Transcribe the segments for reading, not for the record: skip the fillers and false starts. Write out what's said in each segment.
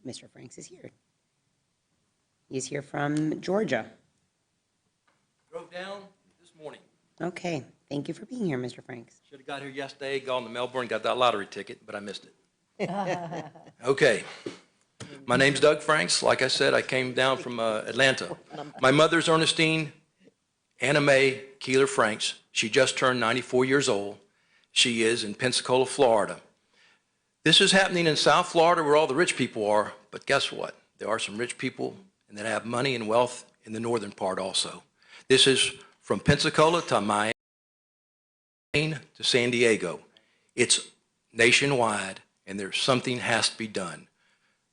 Mr. Franks is here. He's here from Georgia. Drove down this morning. Okay, thank you for being here, Mr. Franks. Should have got here yesterday, gone to Melbourne, got that lottery ticket, but I missed it. Okay. My name's Doug Franks. Like I said, I came down from Atlanta. My mother's Ernestine Anna Mae Keeler Franks. She just turned 94 years old. She is in Pensacola, Florida. This is happening in South Florida where all the rich people are, but guess what? There are some rich people and that have money and wealth in the northern part also. This is from Pensacola to Miami to San Diego. It's nationwide, and there's something has to be done.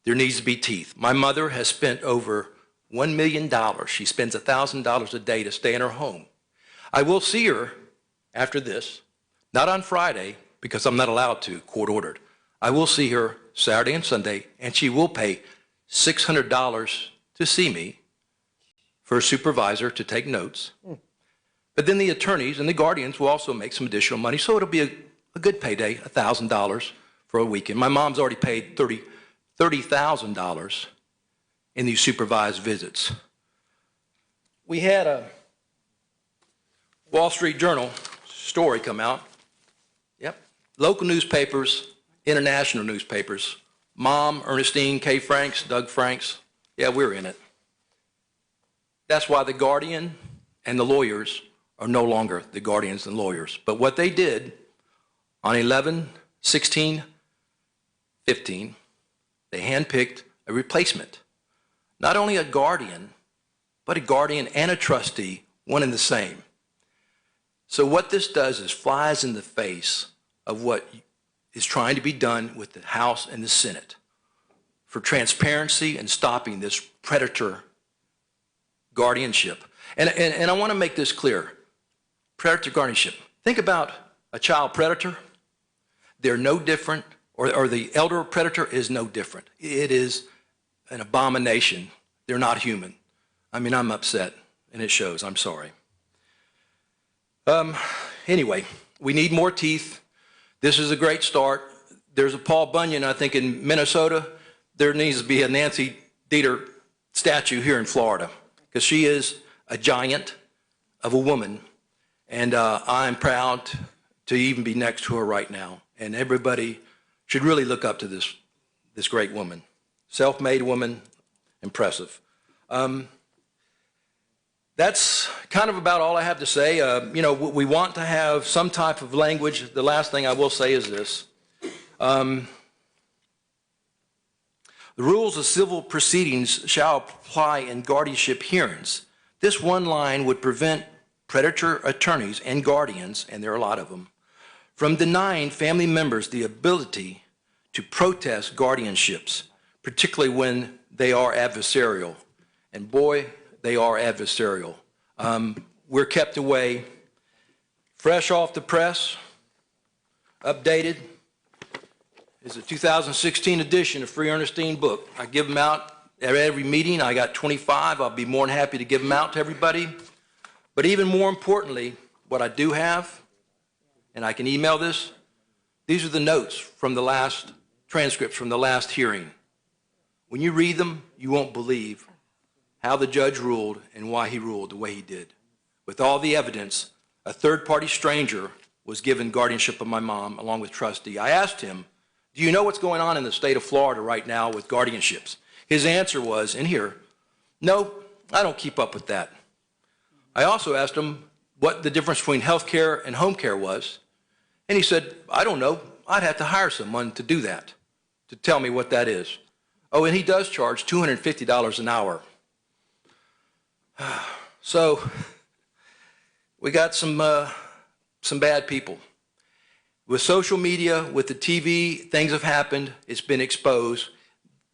There needs to be teeth. My mother has spent over $1 million. She spends $1,000 a day to stay in her home. I will see her after this, not on Friday, because I'm not allowed to, court ordered. I will see her Saturday and Sunday, and she will pay $600 to see me for a supervisor to take notes. But then the attorneys and the guardians will also make some additional money, so it'll be a good payday, $1,000 for a weekend. My mom's already paid $30,000 in these supervised visits. We had a Wall Street Journal story come out. Yep. Local newspapers, international newspapers. Mom, Ernestine K. Franks, Doug Franks. Yeah, we're in it. That's why the guardian and the lawyers are no longer the guardians and lawyers. But what they did on 11/16/15, they handpicked a replacement. Not only a guardian, but a guardian and a trustee, one and the same. So what this does is flies in the face of what is trying to be done with the House and the Senate for transparency and stopping this predator guardianship. And I want to make this clear. Predator guardianship. Think about a child predator. They're no different, or the elder predator is no different. It is an abomination. They're not human. I mean, I'm upset, and it shows. I'm sorry. Anyway, we need more teeth. This is a great start. There's a Paul Bunyan, I think, in Minnesota. There needs to be a Nancy Detert statue here in Florida, because she is a giant of a woman, and I'm proud to even be next to her right now. And everybody should really look up to this great woman. Self-made woman, impressive. That's kind of about all I have to say. You know, we want to have some type of language. The last thing I will say is this. The rules of civil proceedings shall apply in guardianship hearings. This one line would prevent predator attorneys and guardians, and there are a lot of them, from denying family members the ability to protest guardianships, particularly when they are adversarial. And boy, they are adversarial. We're kept away, fresh off the press, updated. It's a 2016 edition of Free Ernestine book. I give them out at every meeting. I got 25. I'll be more than happy to give them out to everybody. But even more importantly, what I do have, and I can email this, these are the notes from the last transcripts from the last hearing. When you read them, you won't believe how the judge ruled and why he ruled the way he did. With all the evidence, a third-party stranger was given guardianship of my mom along with trustee. I asked him, do you know what's going on in the state of Florida right now with guardianships? His answer was, in here, no, I don't keep up with that. I also asked him what the difference between health care and home care was, and he said, I don't know. I'd have to hire someone to do that, to tell me what that is. Oh, and he does charge $250 an hour. So we got some bad people. With social media, with the TV, things have happened. It's been exposed.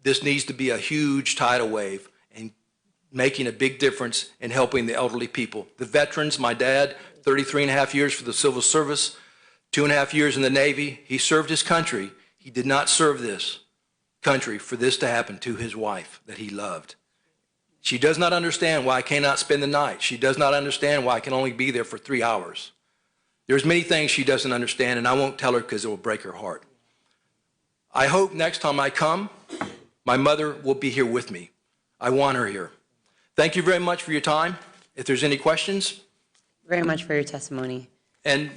This needs to be a huge tidal wave and making a big difference in helping the elderly people. The veterans, my dad, 33 and a half years for the civil service, 2.5 years in the Navy. He served his country. He did not serve this country for this to happen to his wife that he loved. She does not understand why I cannot spend the night. She does not understand why I can only be there for 3 hours. There's many things she doesn't understand, and I won't tell her because it will break her heart. I hope next time I come, My mother will be here with me. I want her here. Thank you very much for your time. If there's any questions. Very much for your testimony. And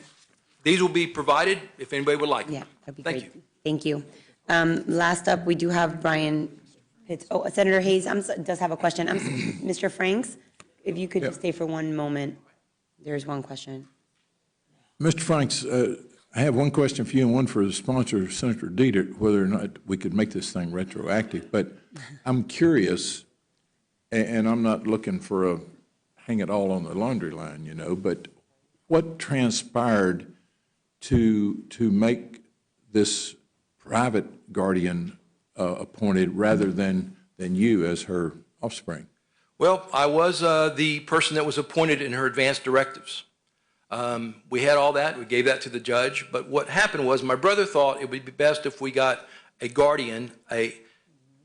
these will be provided if anybody would like them. Yeah, that'd be Thank great. you. Thank you. Last up, we do have Brian Pitts. Oh, Senator Hayes does have a question. Mr. Franks, if you could just stay for one moment. There's one question. Mr. Franks, I have one question for you and one for the sponsor, Senator Detert, whether or not we could make this thing retroactive. But I'm curious, and I'm not looking for a hang it all on the laundry line, you know, but what transpired to make this private guardian appointed rather than you as her offspring? Well, I was the person that was appointed in her advance directives. We had all that. We gave that to the judge. But what happened was my brother thought it would be best if we got a guardian, a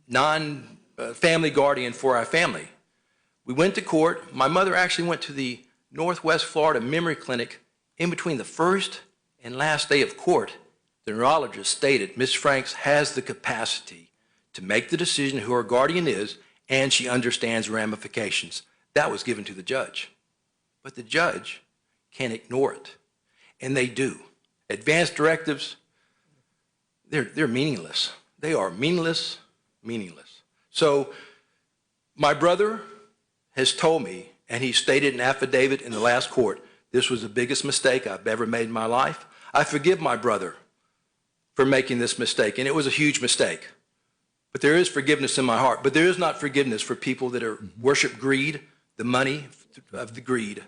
non-family guardian for our family. We went to court. My mother actually went to the Northwest Florida Memory Clinic in between the first and last day of court. The neurologist stated Ms. Franks has the capacity to make the decision who her guardian is, and she understands ramifications. That was given to the judge. But the judge can't ignore it, and they do. Advanced directives, they're meaningless. They are meaningless. So my brother has told me, and he stated in an affidavit in the last court, this was the biggest mistake I've ever made in my life. I forgive my brother for making this mistake, and it was a huge mistake. But there is forgiveness in my heart. But there is not forgiveness for people that worship greed, the money of the greed.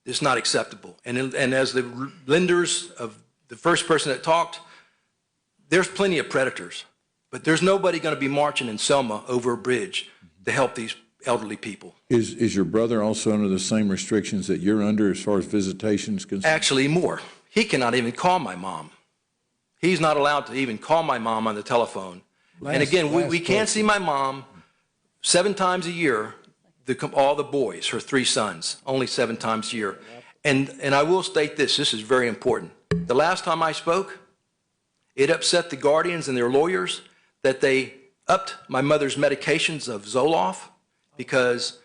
It's not acceptable. And as the lenders of the first person that talked, there's plenty of predators. But there's nobody going to be marching in Selma over a bridge to help these elderly people. Is your brother also under the same restrictions that you're under as far as visitations concerned? Actually, more. He cannot even call my mom. He's not allowed to even call my mom on the telephone. And again, we can't see my mom 7 times a year, all the boys, her 3 sons, only 7 times a year. And I will state this is very important. The last time I spoke, it upset the guardians and their lawyers that they upped my mother's medications of Zoloft because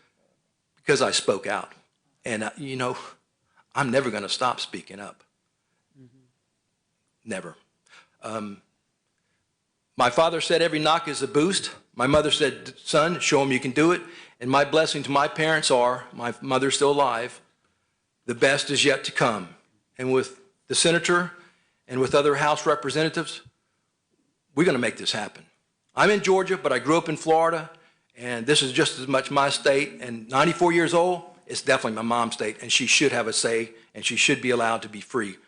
I spoke out. And, you know, I'm never going to stop speaking up. Never. My father said every knock is a boost. My mother said, son, show them you can do it. And my blessing to my parents are, my mother's still alive, the best is yet to come. And with the senator and with other House representatives, we're going to make this happen. I'm in Georgia, but I grew up in Florida, and this is just as much my state. And 94 years old, it's definitely my mom's state, and she should have a say, and she should be allowed to be free.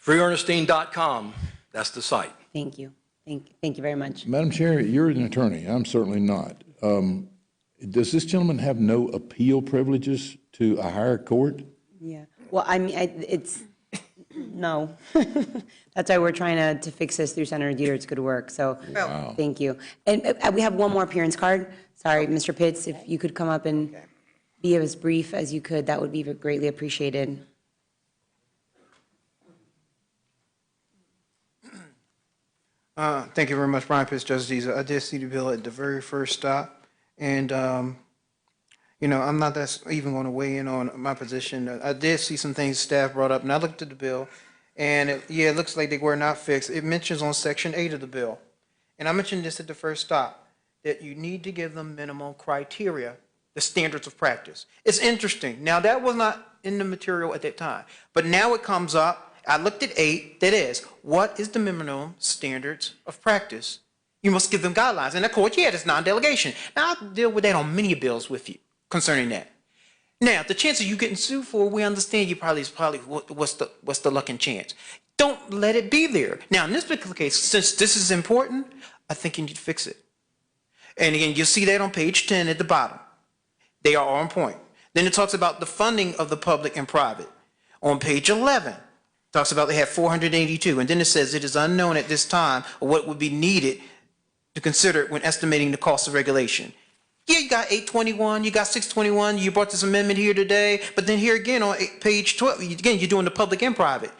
FreeErnestine.com, that's the site. Thank you. Thank you very much. Madam Chair, you're an attorney. I'm certainly not. Does this gentleman have no appeal privileges to a higher court? Yeah. Well, I mean, it's no. That's why we're trying to fix this through Senator Detert's good work. So Wow. Thank you. And we have one more appearance card. Sorry, Mr. Pitts, if you could come up and be as brief as you could, that would be greatly appreciated. Thank you very much, Brian Pitts, Justice. I did see the bill at the very first stop, and you know, I'm not even going to weigh in on my position. I did see some things staff brought up, and I looked at the bill, and it looks like they were not fixed. It mentions on Section 8 of the bill, and I mentioned this at the first stop, that you need to give them minimum criteria, the standards of practice. It's interesting. Now, that was not in the material at that time, but now it comes up. I looked at 8, that is, what is the minimum standards of practice? You must give them guidelines. And of course, yeah, it's non-delegation. Now, I'll deal with that on many bills with you concerning that. Now, the chance of you getting sued for, we understand you probably what's the luck and chance. Don't let it be there. Now, in this particular case, since this is important, I think you need to fix it. And again, you'll see that on page 10 at the bottom. They are on point. Then it talks about the funding of the public and private. On page 11, talks about they have 482, and then it says it is unknown at this time what would be needed to consider when estimating the cost of regulation. Yeah, you got 821, you got 621, you brought this amendment here today, but then here again on page 12, again, you're doing the public and private.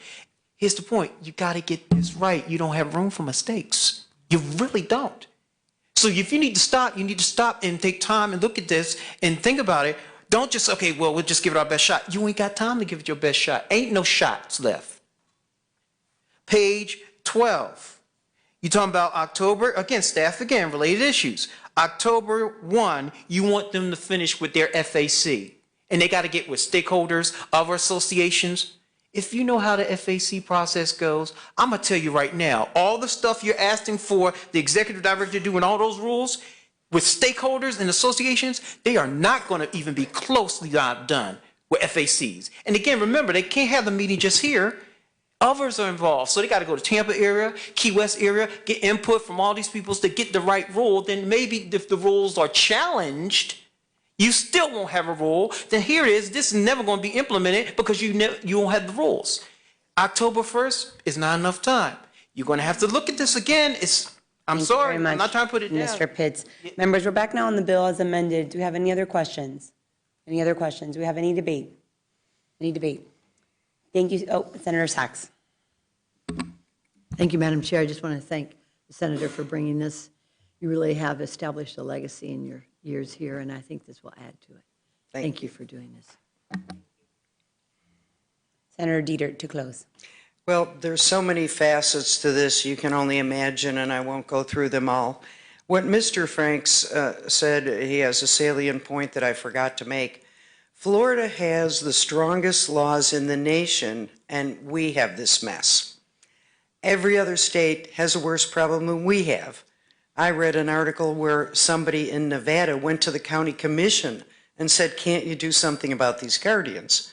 Here's the point, you got to get this right. You don't have room for mistakes. You really don't. So if you need to stop, you need to stop and take time and look at this and think about it. Don't just, okay, well, we'll just give it our best shot. You ain't got time to give it your best shot. Ain't no shots left. Page 12. You talking about October, again, staff again, related issues. October 1, you want them to finish with their FAC. And they got to get with stakeholders, other associations. If you know how the FAC process goes, I'm going to tell you right now, all the stuff you're asking for the executive director to do and all those rules with stakeholders and associations, they are not going to even be closely done with FACs. And again, remember, they can't have the meeting just here. Others are involved. So they got to go to Tampa area, Key West area, get input from all these people to get the right rule. Then maybe if the rules are challenged, you still won't have a rule. Then here it is. This is never going to be implemented because you won't have the rules. October 1st is not enough time. You're going to have to look at this again. I'm sorry. I'm not trying to put it down. Mr. Pitts. Members, we're back now on the bill as amended. Do we have any other questions? Any other questions? Do we have any debate? Any debate? Thank you. Oh, Senator Sachs. Thank you, Madam Chair. I just want to thank the Senator for bringing this. You really have established a legacy in your years here, and I think this will add to it. Thank you for doing this. Senator Detert to close. Well, there's so many facets to this you can only imagine, and I won't go through them all. What Mr. Franks said, he has a salient point that I forgot to make. Florida has the strongest laws in the nation, and we have this mess. Every other state has a worse problem than we have. I read an article where somebody in Nevada went to the county commission and said, can't you do something about these guardians?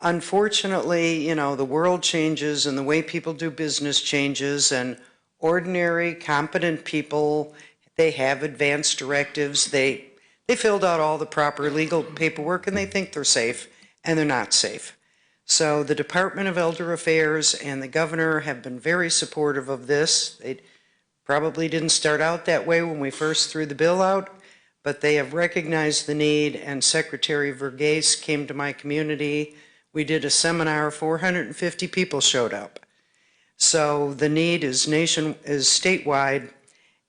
Unfortunately, you know, the world changes and the way people do business changes, and ordinary, competent people, they have advanced directives. They filled out all the proper legal paperwork and they think they're safe, and they're not safe. So the Department of Elder Affairs and the governor have been very supportive of this. They probably didn't start out that way when we first threw the bill out, but they have recognized the need, and Secretary Verghese came to my community. We did a seminar, 450 people showed up. So the need is statewide,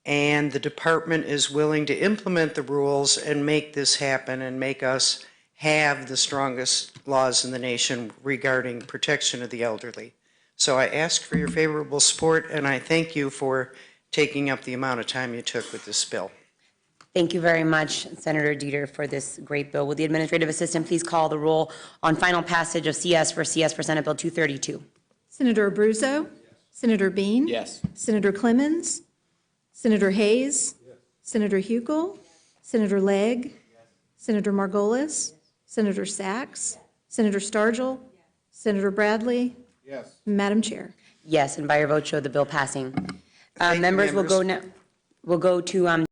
and the department is willing to implement the rules and make this happen and make us have the strongest laws in the nation regarding protection of the elderly. So I ask for your favorable support, and I thank you for taking up the amount of time you took with this bill. Thank you very much, Senator Detert, for this great bill. Will the administrative assistant please call the roll on final passage of CS for Senate Bill 232? Senator Abruzzo? Yes. Senator Bean? Yes. Senator Clemens? Senator Hayes? Yes. Senator Huckel? Yes. Senator Legg? Yes. Senator Margolis? Yes. Senator Sachs? Senator Stargell? Yes. Senator Bradley? Yes. Madam Chair. Yes, and by your vote show the bill passing. Members will go now. We'll go to